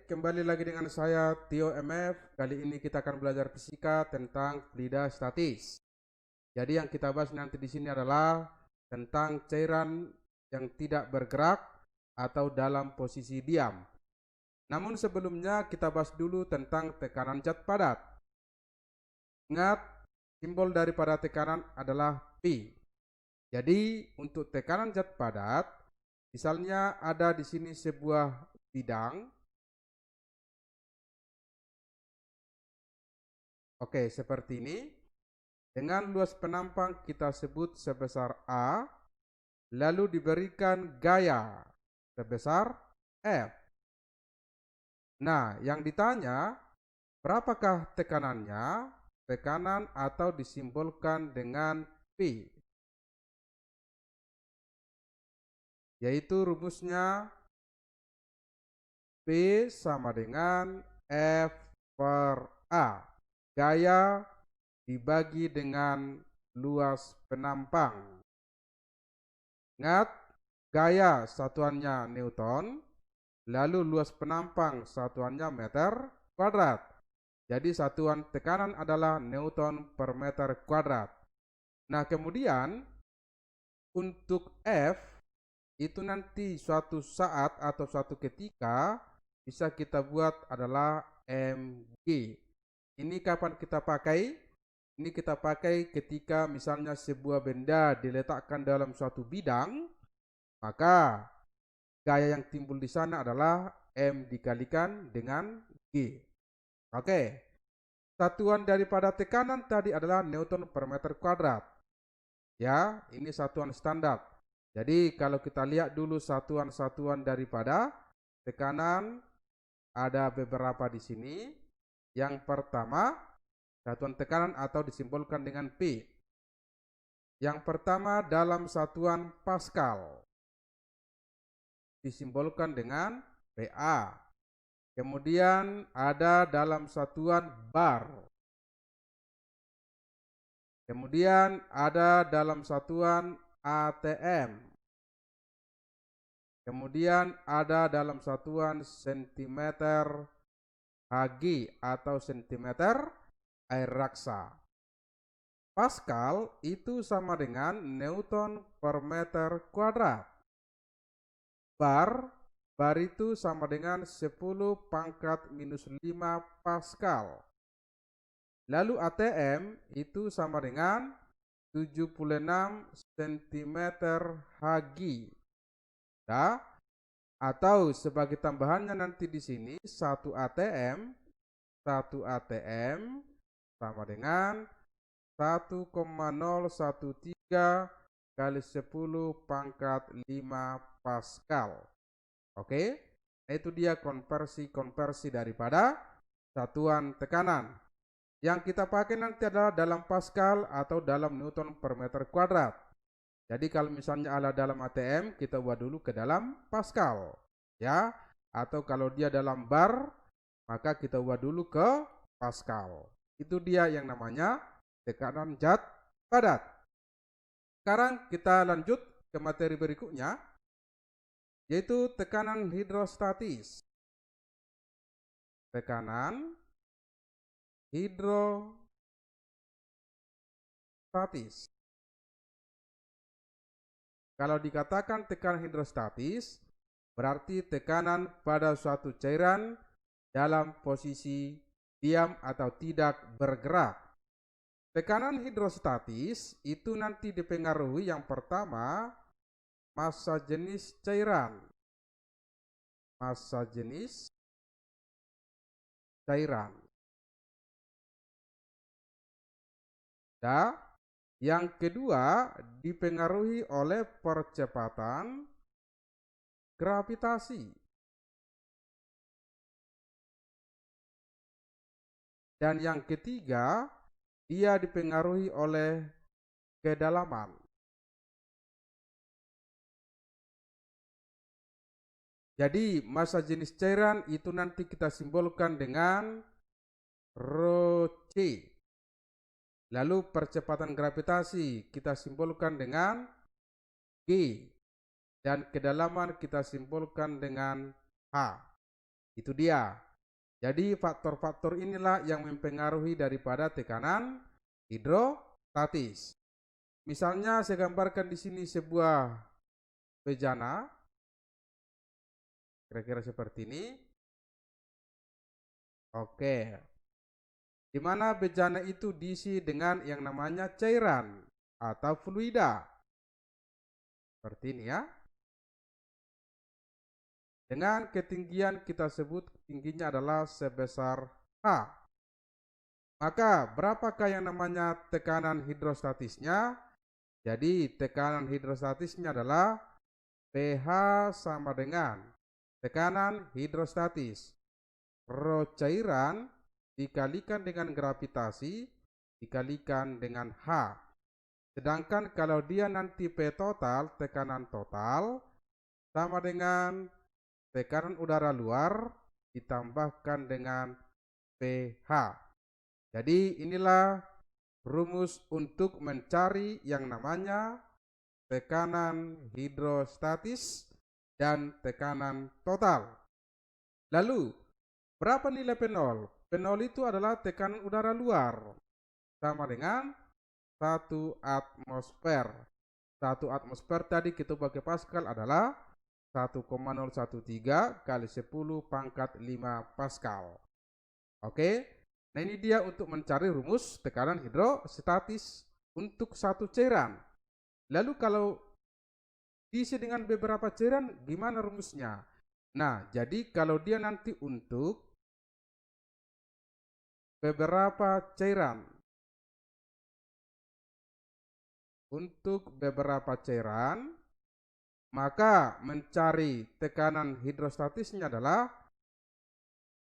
kembali lagi dengan saya Tio MF. Kali ini kita akan belajar fisika tentang fluida statis. Jadi yang kita bahas nanti di sini adalah tentang cairan yang tidak bergerak atau dalam posisi diam. Namun sebelumnya kita bahas dulu tentang tekanan zat padat. Ingat, simbol daripada tekanan adalah P. Jadi untuk tekanan zat padat, misalnya ada di sini sebuah bidang. Oke, seperti ini. Dengan luas penampang kita sebut sebesar A, lalu diberikan gaya sebesar F. Nah, yang ditanya, berapakah tekanannya? Tekanan atau disimbolkan dengan P. Yaitu rumusnya P sama dengan F per A. Gaya dibagi dengan luas penampang. Ingat, gaya satuannya Newton, lalu luas penampang satuannya meter kuadrat. Jadi satuan tekanan adalah Newton per meter kuadrat. Nah, kemudian untuk F itu nanti suatu saat atau suatu ketika bisa kita buat adalah mg. Ini kapan kita pakai? Ini kita pakai ketika misalnya sebuah benda diletakkan dalam suatu bidang, maka gaya yang timbul di sana adalah M dikalikan dengan G. Oke, satuan daripada tekanan tadi adalah Newton per meter kuadrat. Ya, ini satuan standar. Jadi kalau kita lihat dulu satuan-satuan daripada tekanan, ada beberapa di sini. Yang pertama, satuan tekanan atau disimbolkan dengan P. Yang pertama dalam satuan Pascal, disimbolkan dengan PA. Kemudian ada dalam satuan bar. Kemudian ada dalam satuan ATM. Kemudian ada dalam satuan sentimeter Hg atau sentimeter air raksa. Pascal itu sama dengan Newton per meter kuadrat. Bar itu sama dengan 10 pangkat minus 5 Pascal. Lalu ATM itu sama dengan 76 cm Hg. Nah, atau sebagai tambahannya nanti di sini 1 ATM sama dengan 1,013 kali 10 pangkat 5 Pascal. Oke, itu dia konversi daripada satuan tekanan. Yang kita pakai nanti adalah dalam Pascal atau dalam Newton per meter kuadrat. Jadi kalau misalnya ada dalam ATM, kita ubah dulu ke dalam Pascal. Ya, atau kalau dia dalam bar, maka kita ubah dulu ke Pascal. Itu dia yang namanya tekanan zat padat. Sekarang kita lanjut ke materi berikutnya, yaitu tekanan hidrostatis. Tekanan hidrostatis. Kalau dikatakan tekanan hidrostatis, berarti tekanan pada suatu cairan dalam posisi diam atau tidak bergerak. Tekanan hidrostatis itu nanti dipengaruhi yang pertama massa jenis cairan. Massa jenis cairan. Dan yang kedua dipengaruhi oleh percepatan gravitasi. Dan yang ketiga, dia dipengaruhi oleh kedalaman. Jadi massa jenis cairan itu nanti kita simbolkan dengan Rho C. Lalu percepatan gravitasi kita simbolkan dengan G. Dan kedalaman kita simbolkan dengan H. Itu dia. Jadi faktor-faktor inilah yang mempengaruhi daripada tekanan hidrostatis. Misalnya saya gambarkan di sini sebuah bejana, kira-kira seperti ini. Oke, di mana bejana itu diisi dengan yang namanya cairan atau fluida. Seperti ini ya. Dengan ketinggian kita sebut tingginya adalah sebesar H. Maka berapakah yang namanya tekanan hidrostatisnya? Jadi tekanan hidrostatisnya adalah pH sama dengan tekanan hidrostatis rho cairan dikalikan dengan gravitasi dikalikan dengan H. Sedangkan kalau dia nanti P total, tekanan total sama dengan tekanan udara luar ditambahkan dengan pH. Jadi inilah rumus untuk mencari yang namanya tekanan hidrostatis dan tekanan total. Lalu, berapa nilai P0? P0 itu adalah tekanan udara luar, sama dengan 1 atmosfer. 1 atmosfer tadi kita pakai Pascal adalah 1,013 kali 10 pangkat 5 Pascal. Oke, nah ini dia untuk mencari rumus tekanan hidrostatis untuk satu cairan. Lalu kalau diisi dengan beberapa cairan, gimana rumusnya? Nah, jadi kalau dia nanti untuk beberapa cairan, maka mencari tekanan hidrostatisnya adalah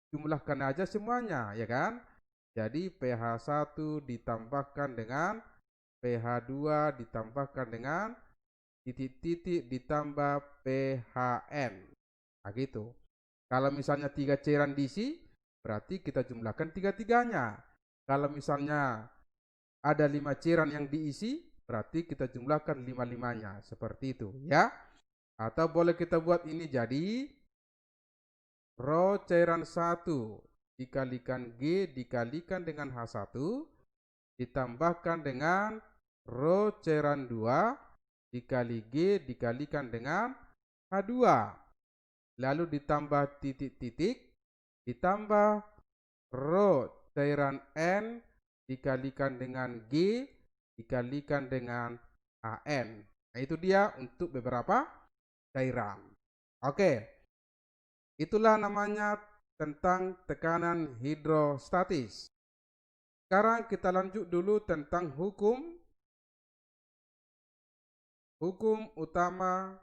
jumlahkan aja semuanya, ya kan? Jadi pH 1 ditambahkan dengan pH 2 ditambahkan dengan titik-titik ditambah pHn. Nah gitu. Kalau misalnya 3 cairan diisi, berarti kita jumlahkan 3-3-nya. Kalau misalnya ada 5 cairan yang diisi, berarti kita jumlahkan 5-5-nya. Seperti itu ya. Atau boleh kita buat ini jadi rho cairan 1 dikalikan G dikalikan dengan H1 ditambahkan dengan rho cairan 2 dikali G dikalikan dengan H2. Lalu ditambah titik-titik ditambah rho cairan N dikalikan dengan G dikalikan dengan AN. Nah itu dia untuk beberapa cairan. Oke, itulah namanya tentang tekanan hidrostatis. Sekarang kita lanjut dulu tentang hukum utama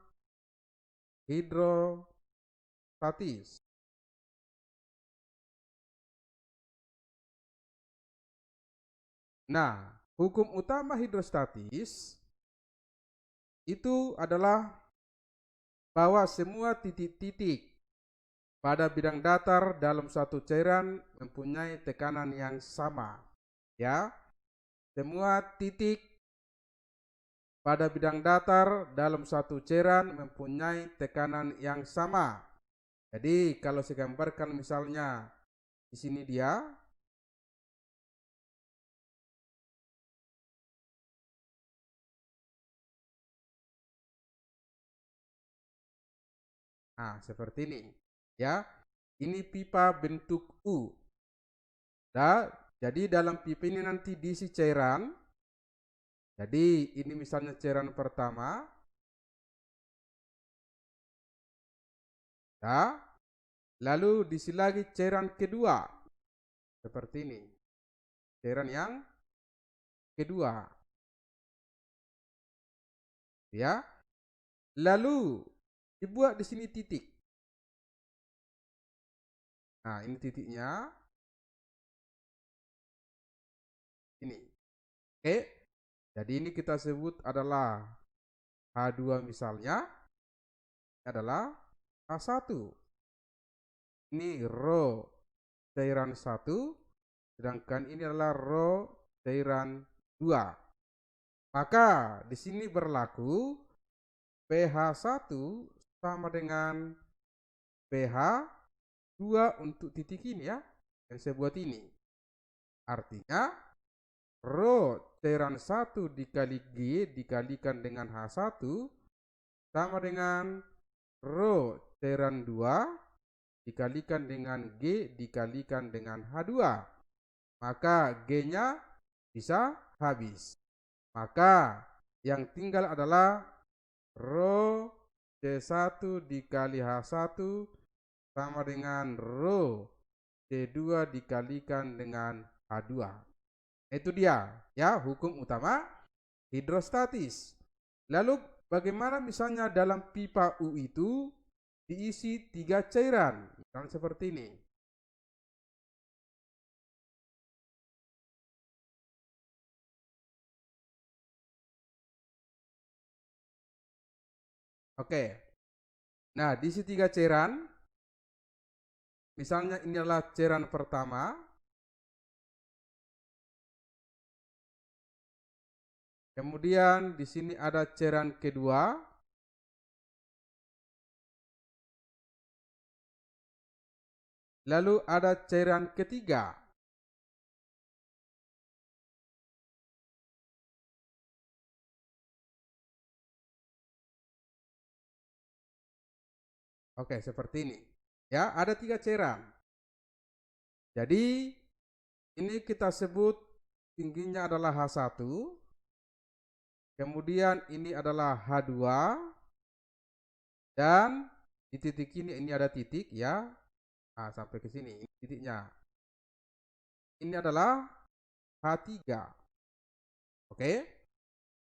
hidrostatis. Nah, hukum utama hidrostatis itu adalah bahwa semua titik-titik pada bidang datar dalam suatu cairan mempunyai tekanan yang sama. Ya, semua titik pada bidang datar dalam suatu cairan mempunyai tekanan yang sama. Jadi kalau saya gambarkan misalnya di sini dia. Nah, seperti ini. Ya. Ini pipa bentuk U. Nah, jadi dalam pipa ini nanti diisi cairan. Jadi ini misalnya cairan pertama. Nah, lalu diisi lagi cairan kedua. Seperti ini. Cairan yang kedua. Ya. Lalu dibuat di sini titik. Nah, ini titiknya. Ini. Oke. Jadi ini kita sebut adalah H2 misalnya. Adalah H1. Ini rho cairan 1. Sedangkan ini adalah rho cairan 2. Maka di sini berlaku pH 1 sama dengan pH 2 untuk titik ini ya, yang saya buat ini. Artinya rho cairan 1 dikali G dikalikan dengan H1 sama dengan rho cairan 2 dikalikan dengan G dikalikan dengan H2. Maka G-nya bisa habis. Maka yang tinggal adalah rho C1 dikali H1 sama dengan rho C2 dikalikan dengan H2. Itu dia ya hukum utama hidrostatis. Lalu bagaimana misalnya dalam pipa U itu diisi 3 cairan, misalnya seperti ini. Oke. Nah, diisi 3 cairan. Misalnya ini adalah cairan pertama. Kemudian di sini ada cairan kedua. Lalu ada cairan ketiga. Oke, seperti ini. Ya, ada 3 cairan. Jadi ini kita sebut tingginya adalah H1. Kemudian ini adalah H2. Dan di titik ini ada titik ya. Nah, sampai ke sini ini titiknya. Ini adalah H3. Oke.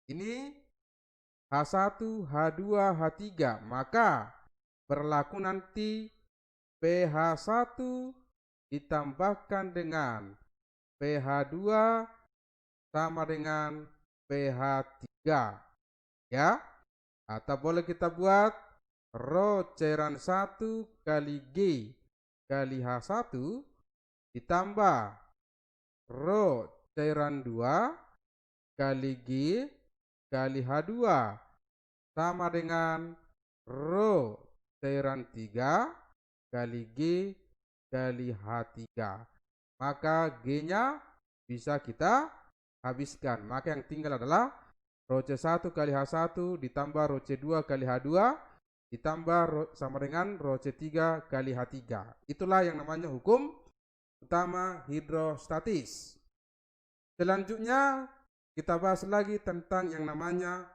Ini H1, H2, H3. Maka berlaku nanti pH1 ditambahkan dengan pH2 sama dengan pH3 ya. Atau boleh kita buat rho cairan 1 kali G kali H1 ditambah rho cairan 2 kali G kali H2 sama dengan rho cairan 3 kali G kali H3. Maka G-nya bisa kita habiskan. Maka yang tinggal adalah rho C1 kali H1 ditambah rho C2 kali H2 ditambah sama dengan rho C3 kali H3. Itulah yang namanya hukum utama hidrostatis. Selanjutnya kita bahas lagi tentang yang namanya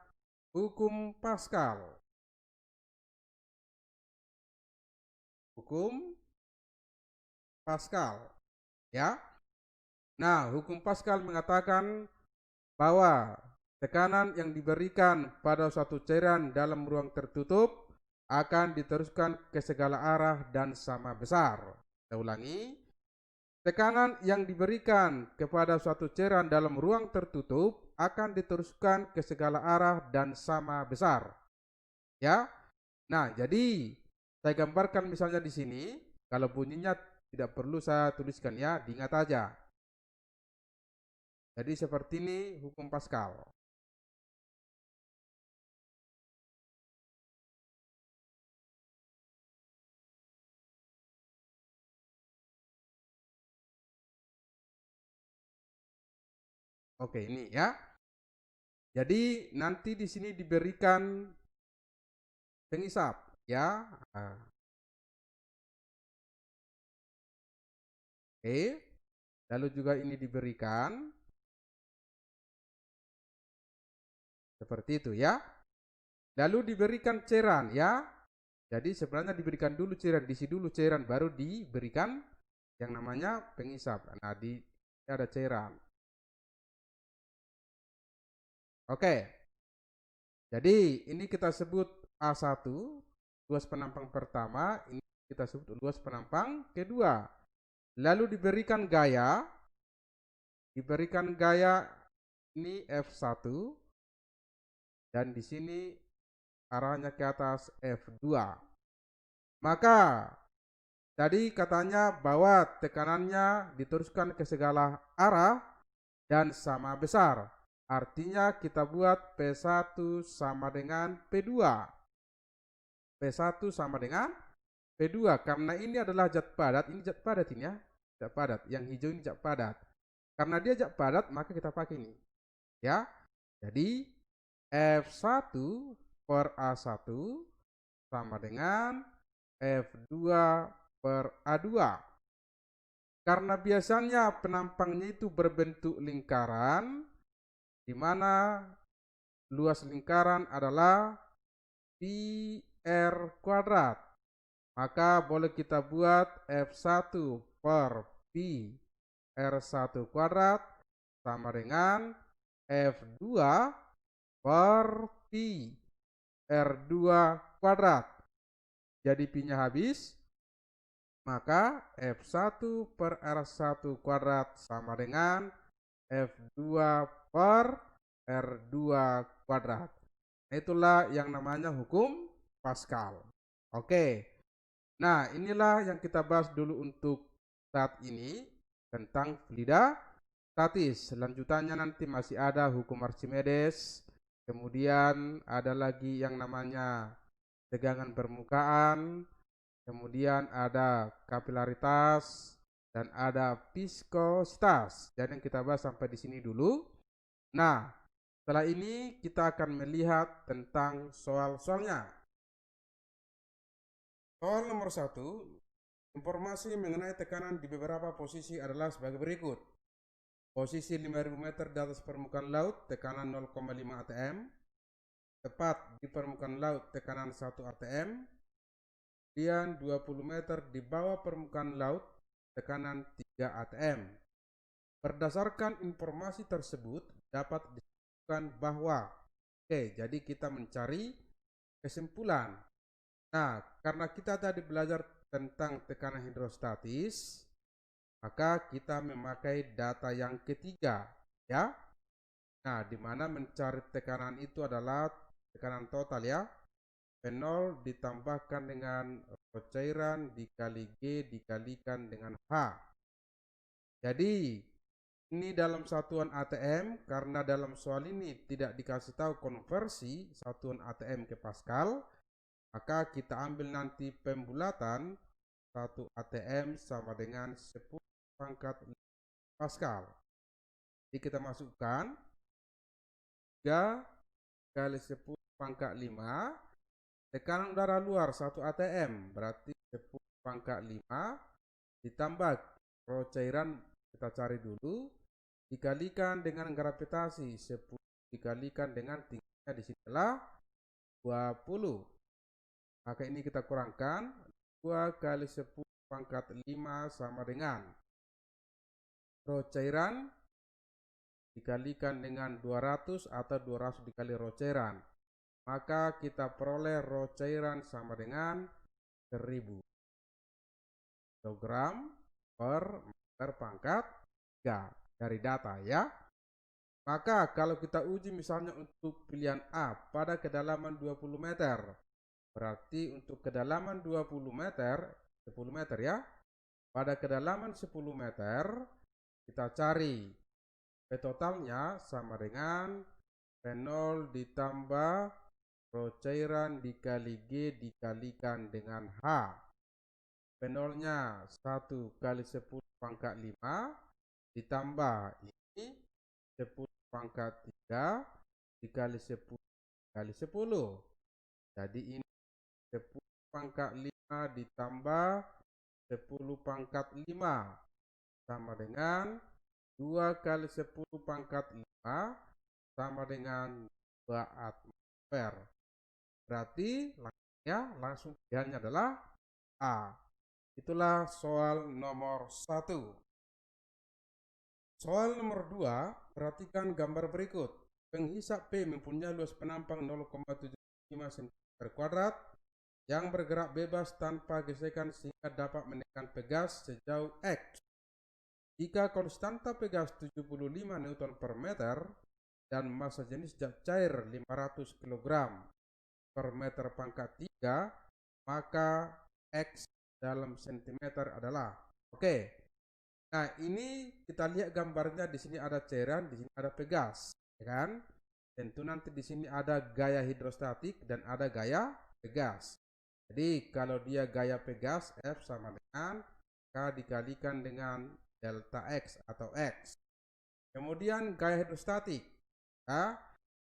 hukum Pascal. Hukum Pascal ya. Nah, hukum Pascal mengatakan bahwa tekanan yang diberikan pada suatu cairan dalam ruang tertutup akan diteruskan ke segala arah dan sama besar. Saya ulangi. Tekanan yang diberikan kepada suatu cairan dalam ruang tertutup akan diteruskan ke segala arah dan sama besar. Ya. Nah, jadi saya gambarkan misalnya di sini, kalau bunyinya tidak perlu saya tuliskan ya, diingat aja. Jadi seperti ini hukum Pascal. Oke, ini ya. Jadi nanti di sini diberikan pengisap ya. Oke. Lalu juga ini diberikan seperti itu ya. Lalu diberikan cairan ya. Jadi sebenarnya diberikan dulu cairan, diisi dulu cairan baru diberikan yang namanya pengisap. Nah, di ada cairan. Oke. Jadi ini kita sebut A1, luas penampang pertama, ini kita sebut luas penampang kedua. Lalu diberikan gaya ini F1 dan di sini arahnya ke atas F2. Maka tadi katanya bahwa tekanannya diteruskan ke segala arah dan sama besar. Artinya kita buat P1 sama dengan P2. P1 sama dengan P2 karena ini adalah zat padat, ini zat padat ini ya, zat padat. Yang hijau ini zat padat. Karena dia zat padat, maka kita pakai ini. Ya. Jadi F1 per A1 sama dengan F2 per A2. Karena biasanya penampangnya itu berbentuk lingkaran, di mana luas lingkaran adalah pi R kuadrat. Maka boleh kita buat F1 per pi R1 kuadrat sama dengan F2 per pi R2 kuadrat. Jadi pi-nya habis, maka F1 per R1 kuadrat sama dengan F2 per R2 kuadrat. Itulah yang namanya hukum Pascal. Oke. Nah, inilah yang kita bahas dulu untuk saat ini tentang fluida statis. Lanjutannya nanti masih ada hukum Archimedes. Kemudian ada lagi yang namanya tegangan permukaan. Kemudian ada kapilaritas dan ada viskositas. Jadi yang kita bahas sampai di sini dulu. Nah, setelah ini kita akan melihat tentang soal-soalnya. Soal nomor 1, informasi mengenai tekanan di beberapa posisi adalah sebagai berikut. Posisi 5000 meter di atas permukaan laut, tekanan 0,5 atm. Tepat di permukaan laut, tekanan 1 atm. Kemudian 20 meter di bawah permukaan laut, tekanan 3 atm. Berdasarkan informasi tersebut, dapat disebutkan bahwa, jadi kita mencari kesimpulan. Nah, karena kita tadi belajar tentang tekanan hidrostatis, maka kita memakai data yang ketiga, ya. Nah, di mana mencari tekanan itu adalah tekanan total, ya. P0 ditambahkan dengan cairan dikali G dikalikan dengan H. Jadi, ini dalam satuan ATM, karena dalam soal ini tidak dikasih tahu konversi satuan ATM ke Pascal, maka kita ambil nanti pembulatan 1 ATM sama dengan 10 pangkat 5 Pascal. Jadi kita masukkan 3 kali 10 pangkat 5. Tekanan udara luar 1 ATM berarti 10 pangkat 5 ditambah rho cairan kita cari dulu dikalikan dengan gravitasi 10 dikalikan dengan tingginya di sini adalah 20. Maka ini kita kurangkan 2 kali 10 pangkat 5 sama dengan rho cairan dikalikan dengan 200 atau 200 dikali rho cairan. Maka kita peroleh rho cairan sama dengan 1000 kg per meter pangkat 3 dari data, ya. Maka kalau kita uji misalnya untuk pilihan A pada kedalaman 20 meter, berarti untuk kedalaman 20 meter, 10 meter ya, pada kedalaman 10 meter kita cari P totalnya sama dengan P0 ditambah rho cairan dikali G dikalikan dengan H. P0 nya 1 kali 10 pangkat 5 ditambah ini 10 pangkat 3 dikali 10 kali 10. Jadi ini 10 pangkat 5 ditambah 10 pangkat 5 sama dengan 2 kali 10 pangkat 5 sama dengan 2 atmosfer. Berarti langsung pilihannya adalah A. Itulah soal nomor 1. Soal nomor 2, perhatikan gambar berikut. Penghisap P mempunyai luas penampang 0,75 cm² yang bergerak bebas tanpa gesekan sehingga dapat menekan pegas sejauh X. Jika konstanta pegas 75 Newton per meter dan massa jenis zat cair 500 kg per meter pangkat 3, maka X dalam sentimeter adalah. Oke. Nah, ini kita lihat gambarnya, di sini ada cairan, di sini ada pegas, ya kan? Tentu nanti di sini ada gaya hidrostatik dan ada gaya pegas. Jadi kalau dia gaya pegas, F sama dengan K dikalikan dengan delta X atau X. Kemudian gaya hidrostatik. Ya.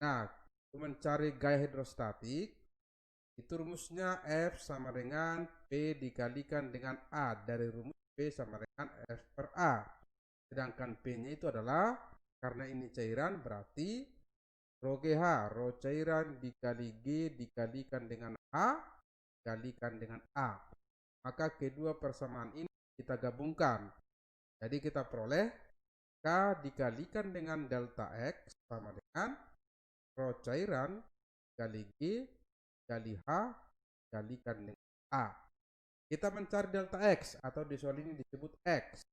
Nah, untuk mencari gaya hidrostatik, itu rumusnya F sama dengan P dikalikan dengan A. Dari rumus P sama dengan F per A. Sedangkan P-nya itu adalah, karena ini cairan, berarti Rho GH, Rho cairan dikali G dikalikan dengan A dikalikan dengan A. Maka kedua persamaan ini kita gabungkan. Jadi kita peroleh K dikalikan dengan delta X sama dengan Rho cairan dikali G dikali H dikalikan dengan A. Kita mencari delta X atau di soal ini disebut X.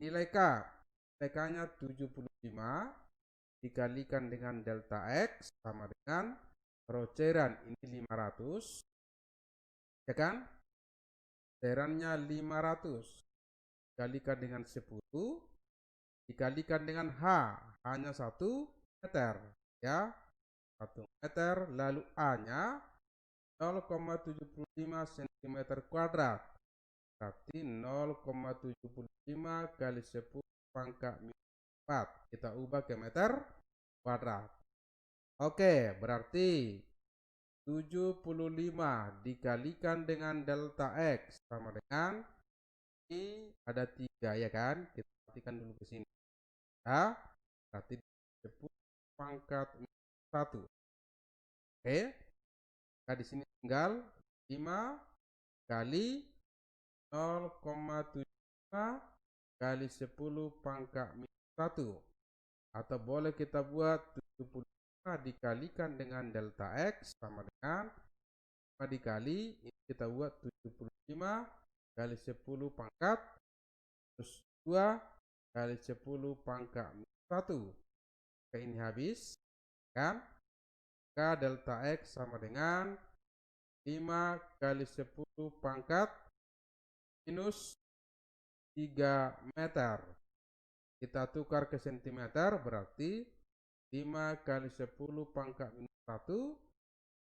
Nilai K, nilai K-nya 75 dikalikan dengan delta X sama dengan Rho cairan ini 500, ya kan? Cairannya 500 dikalikan dengan 10 dikalikan dengan H, hanya 1 meter, ya, 1 meter, lalu A-nya 0,75 cm kuadrat, berarti 0,75 kali 10 pangkat minus 4, kita ubah ke meter kuadrat. Oke, berarti 75 dikalikan dengan delta X sama dengan, ini ada 3 ya kan, kita perhatikan dulu ke sini. Ya, berarti 10 pangkat 1. Oke, nah di sini tinggal 5 kali 0,75 kali 10 pangkat minus 1. Atau boleh kita buat 75 dikalikan dengan delta X sama dengan 5 dikali, ini kita buat 75 kali 10 pangkat plus 2 kali 10 pangkat minus 1. Oke, ini habis kan? K delta X sama dengan 5 kali 10 pangkat minus 3 meter. Kita tukar ke cm, berarti 5 kali 10 pangkat minus 1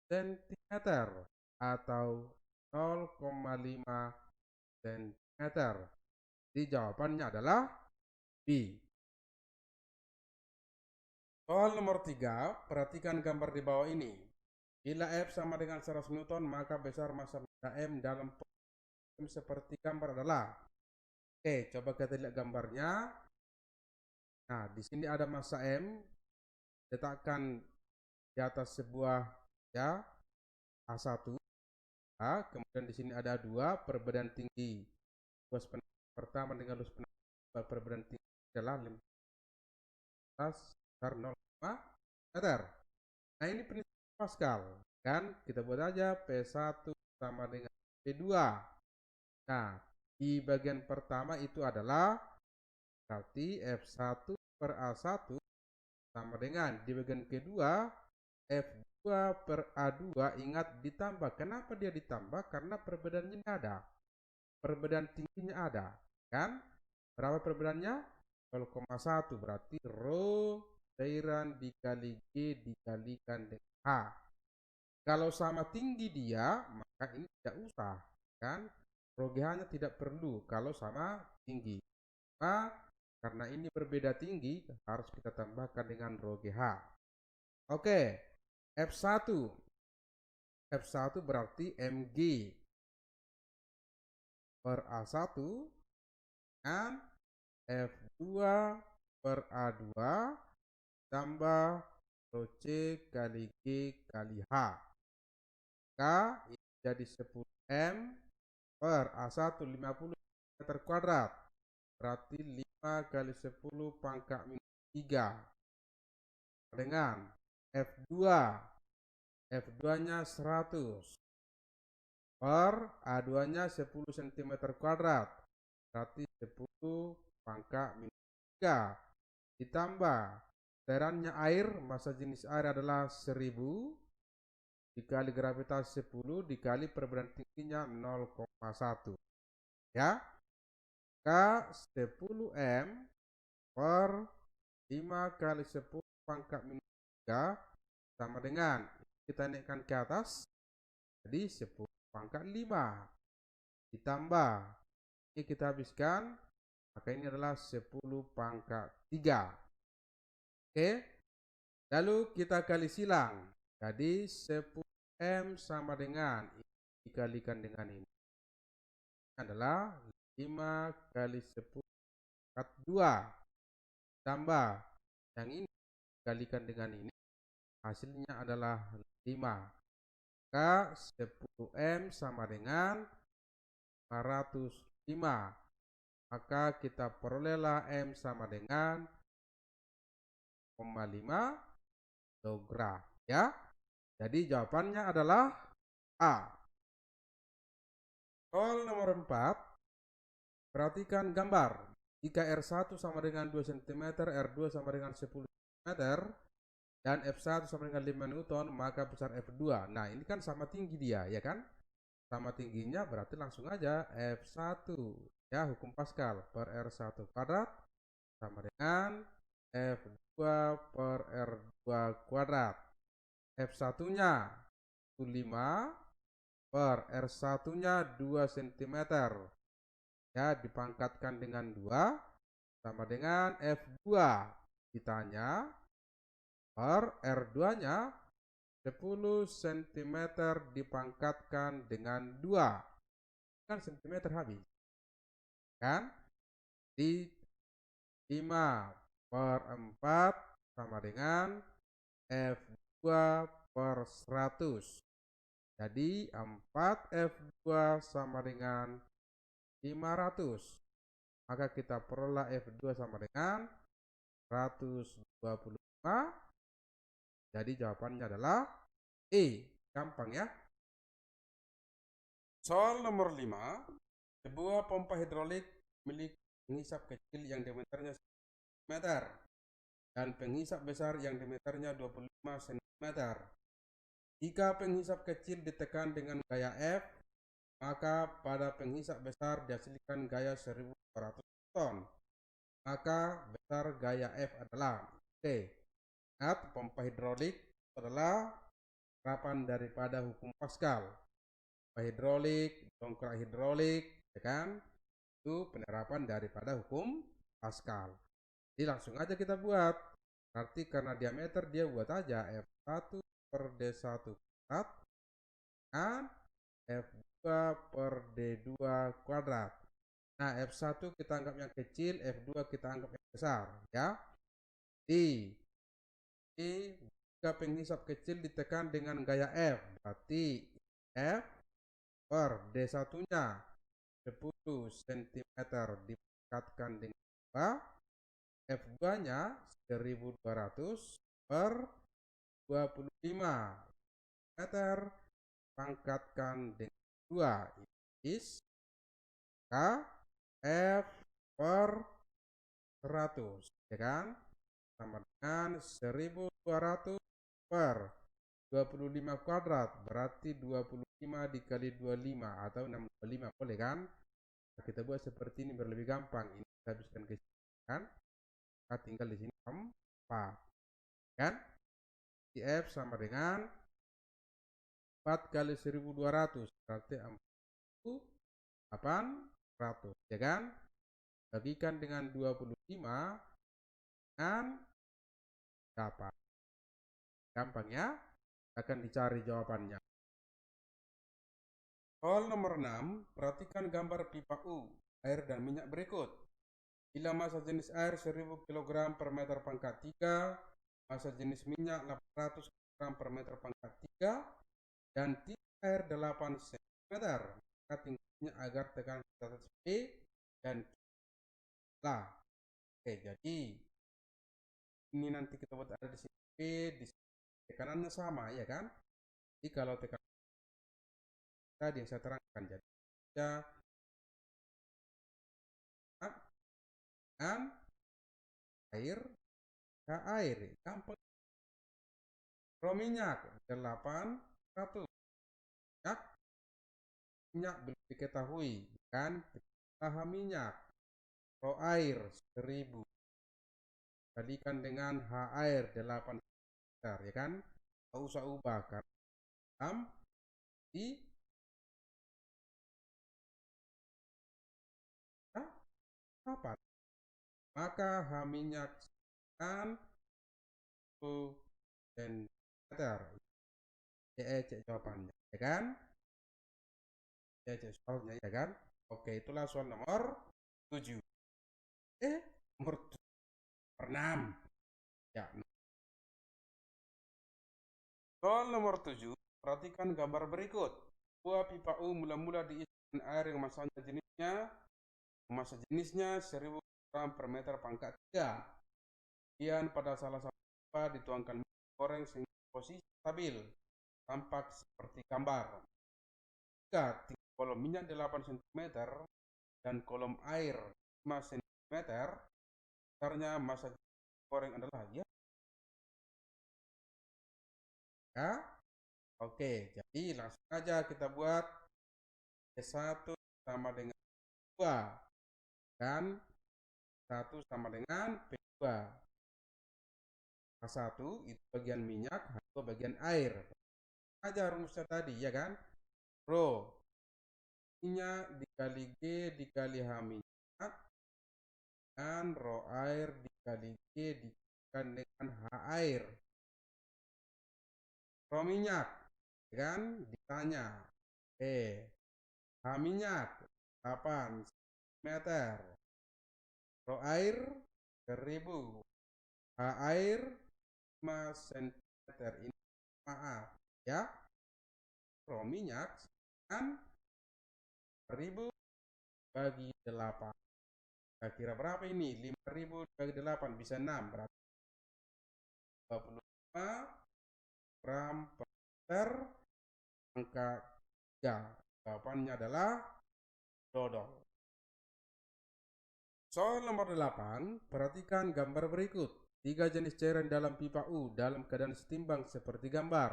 cm atau 0,5 cm. Jadi jawabannya adalah B. Soal nomor 3, perhatikan gambar di bawah ini. Bila F sama dengan 100 Newton, maka besar massa M dalam seperti gambar adalah. Oke, coba kita lihat gambarnya. Nah, di sini ada massa M, letakkan di atas sebuah, ya, A1. Ya, kemudian di sini ada 2, perbedaan tinggi luas pertama dengan luas perbedaan tinggi adalah 15 besar 0,5 meter. Nah, ini prinsip Pascal kan, kita buat aja P1 sama dengan P2. Nah, di bagian pertama itu adalah berarti F1 per A1 sama dengan di bagian kedua F2 per A2, ingat ditambah. Kenapa dia ditambah? Karena perbedaannya ada. Perbedaan tingginya ada, kan? Berapa perbedaannya? 0,1, berarti rho cairan dikali G dikalikan dengan H. Kalau sama tinggi dia, maka ini tidak usah, kan? Rho GH-nya tidak perlu kalau sama tinggi. Nah, karena ini berbeda tinggi, harus kita tambahkan dengan rho GH. Oke, F1. F1 berarti mg per A1 dan F2 per A2 tambah rho C kali G kali H. K ini jadi 10 M per A1 50 meter kuadrat. Berarti 5 kali 10 pangkat minus 3. Dengan F2. F2-nya 100 per A2-nya 10 cm kuadrat. Berarti 10 pangkat minus 3. Ditambah cairannya air, massa jenis air adalah 1000 dikali gravitasi 10 dikali perbedaan tingginya 0,1. Ya. K 10 M per 5 kali 10 pangkat minus 3 sama dengan, kita naikkan ke atas, jadi 10 pangkat 5 ditambah ini kita habiskan, maka ini adalah 10 pangkat 3. Oke, lalu kita kali silang. Jadi 10M sama dengan ini dikalikan dengan ini adalah 5 kali 10 pangkat 2 tambah yang ini dikalikan dengan ini, hasilnya adalah 5. Maka 10M sama dengan 505. Maka kita perolehlah M sama dengan 0,5 kilogram ya. Jadi jawabannya adalah A. Soal nomor 4. Perhatikan gambar. Jika R1 sama dengan 2 cm, R2 sama dengan 10 cm, dan F1 sama dengan 5 Newton, maka besar F2. Nah, ini kan sama tinggi dia, ya kan? Sama tingginya berarti langsung aja F1 ya, hukum Pascal per R1 kuadrat sama dengan F2 per R2 kuadrat. F1 nya 5 per R1 nya 2 cm ya, dipangkatkan dengan 2 sama dengan F2 ditanya per R2 nya 10 cm dipangkatkan dengan 2 kan cm habis kan, di 5 per 4 sama dengan F2 per 100. Jadi 4F2 sama dengan 500. Maka kita peroleh F2 sama dengan 125. Jadi jawabannya adalah E. Gampang ya. Soal nomor 5. Sebuah pompa hidrolik memiliki penghisap kecil yang diameternya 1 meter dan penghisap besar yang diameternya 25 cm. Jika penghisap kecil ditekan dengan gaya F, maka pada penghisap besar dihasilkan gaya 1200 ton. Maka besar gaya F adalah, oke, ingat pompa hidrolik adalah penerapan daripada hukum Pascal. Pompa hidrolik, dongkrak hidrolik, ya kan? Itu penerapan daripada hukum Pascal. Jadi langsung aja kita buat. Berarti karena diameter dia buat aja F1 per D1 kuadrat kan F2 per D2 kuadrat. Nah, F1 kita anggap yang kecil, F2 kita anggap yang besar ya. Jika penghisap kecil ditekan dengan gaya F, berarti F per D1 nya 10 cm dipangkatkan dengan 2, F2 nya 1200 per 25 meter pangkatkan dengan 2 is F per 100 ya kan, sama dengan 1200 per 25 kuadrat berarti 25 dikali 25 atau 625 boleh kan. Nah, kita buat seperti ini biar lebih gampang. Ini kita habiskan ke sini kan, kita tinggal di sini 4 kan. F sama dengan 4 kali 1200 berarti 800 ya kan. Bagikan dengan 25 dan dapat. Gampang ya, akan dicari jawabannya. Soal nomor 6, perhatikan gambar pipa U, air dan minyak berikut. Bila massa jenis air 1000 kg per meter pangkat 3, massa jenis minyak 800 kg per meter pangkat 3, dan tinggi air 8 cm, maka tingginya agar tekanan status P dan lah. Oke, jadi ini nanti kita buat ada di sini P, di sini tekanannya sama ya kan. Jadi kalau tekanan tadi yang saya terangkan, jadi ya kan air ke air gampang. Pro minyak 800 ya, minyak belum diketahui kan, paham minyak. Pro air 1000 kalikan dengan H air 8 liter ya kan, tak usah ubah kan di 8. Maka H minyak kan 10 cm. Cek jawabannya, ya kan? Cek soalnya, ya kan? Oke, itulah soal nomor 7. Nomor 6. Ya. Soal nomor 7, perhatikan gambar berikut. Sebuah pipa U mula-mula diisi dengan air yang massa jenisnya 1000 gram per meter pangkat 3. Kemudian pada salah satu pipa dituangkan minyak goreng sehingga posisi stabil, tampak seperti gambar. Jika tinggi kolom minyak 8 cm dan kolom air 5 cm, besarnya massa goreng adalah ya. Oke, jadi langsung aja kita buat P1 sama dengan 2 dan 1 sama dengan P2. H1 itu bagian minyak, H2 bagian air. Aja rumusnya tadi, ya kan? Rho minyak dikali G dikali H minyak dan rho air dikali G dikalikan dengan H air. Rho minyak, ya kan? Ditanya. H minyak 8 cm. Rho air 1000. H air 5 cm. Ini maaf ya. Rho minyak kan 1000 bagi 8. Kira berapa ini? 5000 bagi 8 bisa 6, berarti 25 gram per liter angka 3. Jawabannya adalah dodol. Soal nomor 8, perhatikan gambar berikut. 3 jenis cairan dalam pipa U dalam keadaan setimbang seperti gambar.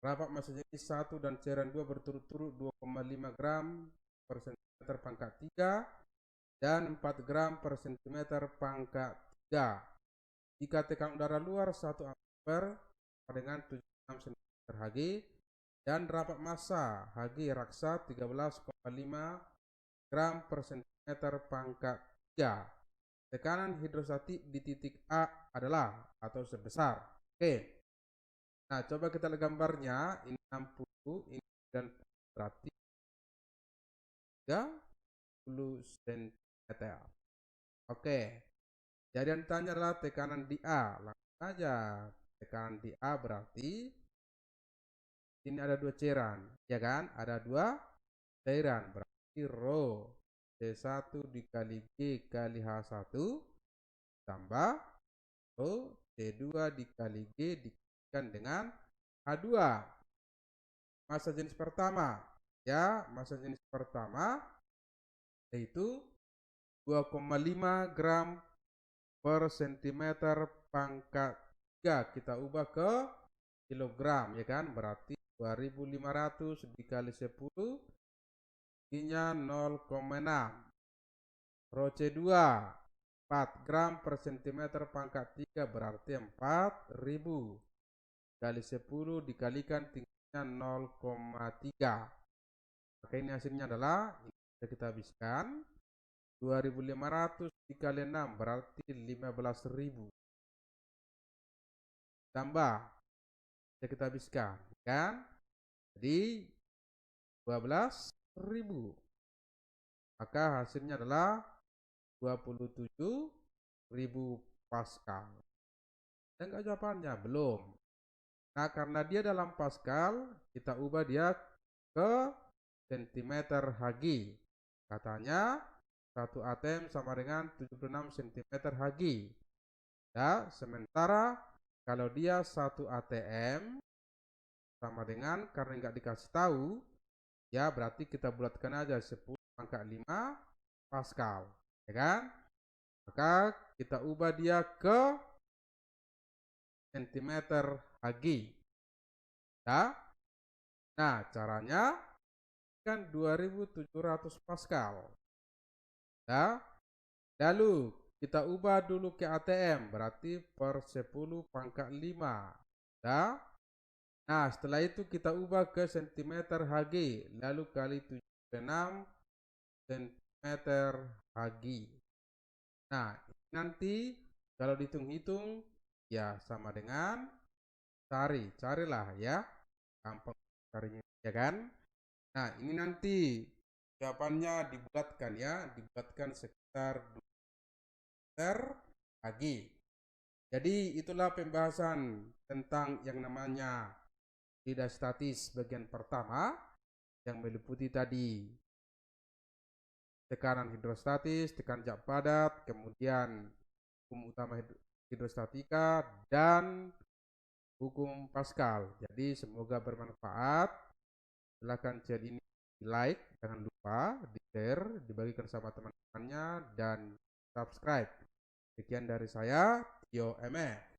Rapat massa jenis 1 dan cairan 2 berturut-turut 2,5 gram per cm pangkat 3 dan 4 gram per cm pangkat 3. Jika tekanan udara luar 1 ampere dengan 76 cm Hg dan rapat massa Hg raksa 13,5 gram per cm pangkat 3. Tekanan hidrostatik di titik A adalah atau sebesar. Oke. Nah, coba kita lihat gambarnya. Ini 60, ini 90, berarti 30 cm. Oke. Jadi yang ditanya adalah tekanan di A. Langsung aja. Tekanan di A berarti ini ada 2 cairan, ya kan? Ada 2 cairan, berarti rho C1 dikali G kali H1 tambah rho C2 dikali G dikalikan dengan H2. Massa jenis pertama, ya, massa jenis pertama yaitu 2,5 gram per cm pangkat 3. Kita ubah ke kilogram, ya kan? Berarti 2500 dikali 10 nya 0,6. Rho C2 4 gram per cm pangkat 3 berarti 4000 kali 10 dikalikan tingginya 0,3. Maka ini hasilnya adalah, ini bisa kita habiskan, 2500 dikali 6 berarti 15000 tambah, bisa kita habiskan, kan? Jadi 12.000. Maka hasilnya adalah 27.000 Pascal. Dan enggak jawabannya? Belum. Nah, karena dia dalam Pascal, kita ubah dia ke centimeter Hg. Katanya 1 atm sama dengan 76 cm Hg. Ya, sementara kalau dia 1 atm sama dengan, karena nggak dikasih tahu, ya berarti kita bulatkan aja 10 pangkat 5 Pascal, ya kan? Maka kita ubah dia ke centimeter Hg. Ya. Nah, caranya kan 2700 Pascal. Ya. Lalu kita ubah dulu ke atm, berarti per 10 pangkat 5. Ya. Nah, setelah itu kita ubah ke centimeter Hg, lalu kali 76 cm pagi. Nah, nanti kalau dihitung-hitung ya sama dengan carilah ya, gampang carinya ya kan. Nah, ini nanti jawabannya dibulatkan ya, dibulatkan sekitar 2 meter pagi. Jadi itulah pembahasan tentang yang namanya hidrostatis bagian pertama yang meliputi tadi tekanan hidrostatis, tekanan jak padat, kemudian hukum utama hidrostatika dan hukum Pascal. Jadi semoga bermanfaat. Silahkan channel ini di like, jangan lupa di share, dibagikan sama teman-temannya dan subscribe. Sekian dari saya, Tio MF.